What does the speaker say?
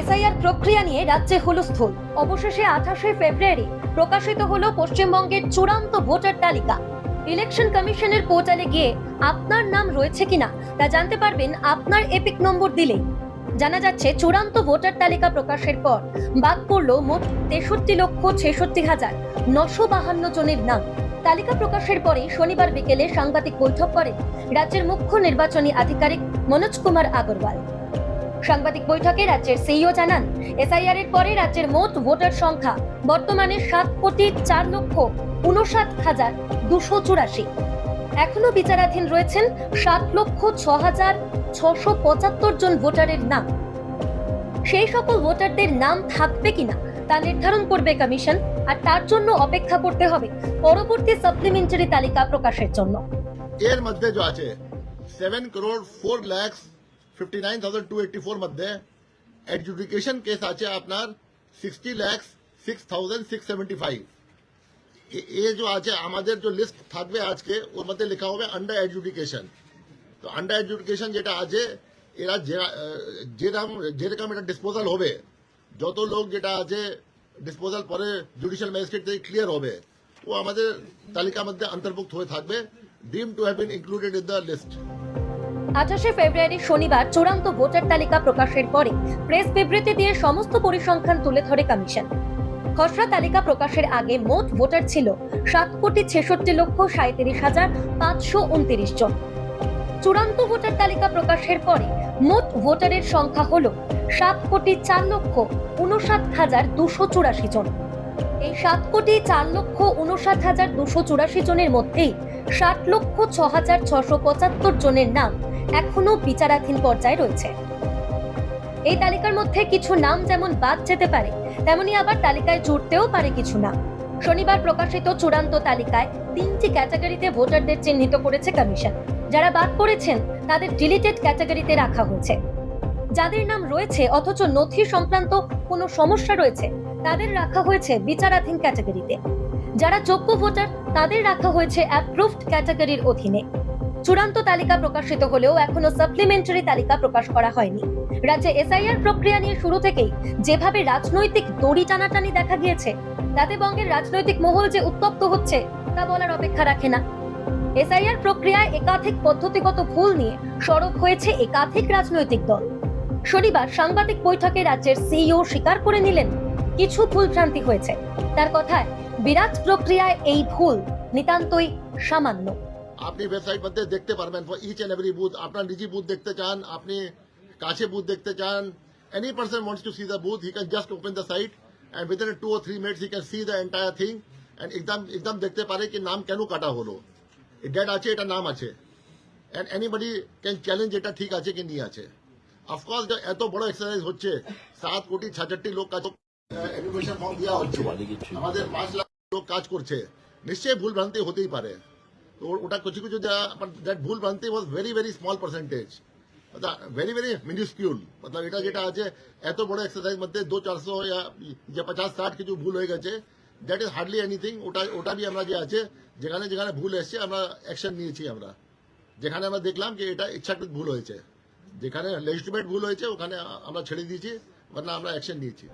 SIR প্রক্রিয়া নিয়ে রাজ্যে হুলস্থুল। অবশেষে 28শে ফেব্রুয়ারি প্রকাশিত হলো পশ্চিমবঙ্গের চূড়ান্ত ভোটার তালিকা। ইলেকশন কমিশনের পোর্টালে গিয়ে আপনার নাম রয়েছে কিনা তা জানতে পারবেন আপনার এপিক নম্বর দিলেই। জানা যাচ্ছে চূড়ান্ত ভোটার তালিকা প্রকাশের পর বাদ পড়ল মোট 63,66,952 জনের নাম। তালিকা প্রকাশের পরে শনিবার বিকেলে সাংবাদিক বৈঠক করেন রাজ্যের মুখ্য নির্বাচনী আধিকারিক মনোজ কুমার আগরওয়াল। সাংবাদিক বৈঠকে রাজ্যের সিইও জানান, এসআইআর এর পরে রাজ্যের মোট ভোটার সংখ্যা বর্তমানে 7,04,284। এখনো বিচারাধীন রয়েছেন 7,06,675 জন ভোটারের নাম। সেই সকল ভোটারদের নাম থাকবে কিনা তা নির্ধারণ করবে কমিশন, আর তার জন্য অপেক্ষা করতে হবে পরবর্তী সাপ্লিমেন্টারি তালিকা প্রকাশের জন্য। এর মধ্যে যে আছে 7,04,59,284 মধ্যে এডজুডিকেশন কেস আছে আপনার 60,06,675। ये जो आज আমাদের যে লিস্ট থাকবে আজকে ওর মধ্যে লেখা হবে আন্ডার এডজুডিকেশন। তো আন্ডার এডজুডিকেশন যেটা আছে এরা যেরকম এটা ডিসপোজাল হবে, যত লোক যেটা আছে ডিসপোজাল পরে জুডিশিয়াল ম্যাজিস্ট্রেট থেকে ক্লিয়ার হবে ও আমাদের তালিকার মধ্যে অন্তর্ভুক্ত হয়ে থাকবে, deemed to have been included in the list. 28শে ফেব্রুয়ারি শনিবার চূড়ান্ত ভোটার তালিকা প্রকাশের পরে প্রেস বিবৃতি দিয়ে সমস্ত পরিসংখ্যান তুলে ধরে কমিশন। খসড়া তালিকা প্রকাশের আগে মোট ভোটার ছিল 7,66,37,529 জন। চূড়ান্ত ভোটার তালিকা প্রকাশের পরে মোট ভোটারের সংখ্যা হল 7,04,59,284 জন। এই 7,04,59,284 জনের মধ্যেই 60,06,675 জনের নাম এখনো বিচারাধীন পর্যায়ে রয়েছে। এই তালিকার মধ্যে কিছু নাম যেমন বাদ যেতে পারে, তেমনি আবার তালিকায় জুড়তেও পারে কিছু নাম। শনিবার প্রকাশিত চূড়ান্ত তালিকায় 3টি ক্যাটাগরিতে ভোটারদের চিহ্নিত করেছে কমিশন। যারা বাদ পড়েছেন তাদের ডিলিটেড ক্যাটাগরিতে রাখা হয়েছে। যাদের নাম রয়েছে অথচ নথি সংক্রান্ত কোনো সমস্যা রয়েছে তাদের রাখা হয়েছে বিচারাধীন ক্যাটাগরিতে। যারা যোগ্য ভোটার তাদের রাখা হয়েছে অ্যাপ্রুভড ক্যাটাগরির অধীনে। চূড়ান্ত তালিকা প্রকাশিত হলেও এখনো সাপ্লিমেন্টারি তালিকা প্রকাশ করা হয়নি। রাজ্যে এসআইআর প্রক্রিয়া নিয়ে শুরু থেকেই যেভাবে রাজনৈতিক দড়ি টানাটানি দেখা গিয়েছে, তাতে বঙ্গের রাজনৈতিক মহল যে উত্তপ্ত হচ্ছে তা বলার অপেক্ষা রাখে না। এসআইআর প্রক্রিয়ায় একাধিক পদ্ধতিগত ভুল নিয়ে সরব হয়েছে একাধিক রাজনৈতিক দল। শনিবার সাংবাদিক বৈঠকে রাজ্যের সিইও স্বীকার করে নিলেন কিছু ভুলভ্রান্তি হয়েছে। তার কথায় বিরাট প্রক্রিয়ায় এই ভুল নিতান্তই সামান্য। আপনি ওয়েবসাইট মধ্যে দেখতে পারবেন for each and every booth. আপনার নিজি বুথ দেখতে চান, আপনি কাছে বুথ দেখতে চান, any person wants to see the booth, he can just open the site and within 2 or 3 minutes he can see the entire thing and একদম দেখতে পারে কি নাম কেন কাটা হলো, ডেট আছে, এটা নাম আছে, and anybody can challenge এটা ঠিক আছে কি नहीं আছে। অফকোর্স এত বড় এক্সারসাইজ হচ্ছে, 7,66,00,000 লোক কাজ এডুকেশন ফর্ম দেওয়া হচ্ছে, আমাদের 5 লাখ লোক কাজ করছে, নিশ্চয়ই ভুল ভ্রান্তি হতেই পারে। তো ওটা কিছু দ্যাট ভুল ভ্রান্তি was very very small percentage, very very minuscule. মতলব এটা যেটা আছে এত বড় এক্সারসাইজ মধ্যে 200-400 या 50-60 কিছু ভুল হয়ে গেছে, দ্যাট ইজ হার্ডলি এনিথিং। ওটা বি আমরা যে আছে যেখানে যেখানে ভুল এসছে আমরা অ্যাকশন নিয়েছি। আমরা যেখানে আমরা দেখলাম যে এটা ইচ্ছাকৃত ভুল হয়েছে, যেখানে লেজিটিমেট ভুল হয়েছে ওখানে আমরা ছেড়ে দিয়েছি, আমরা অ্যাকশন নিয়েছি।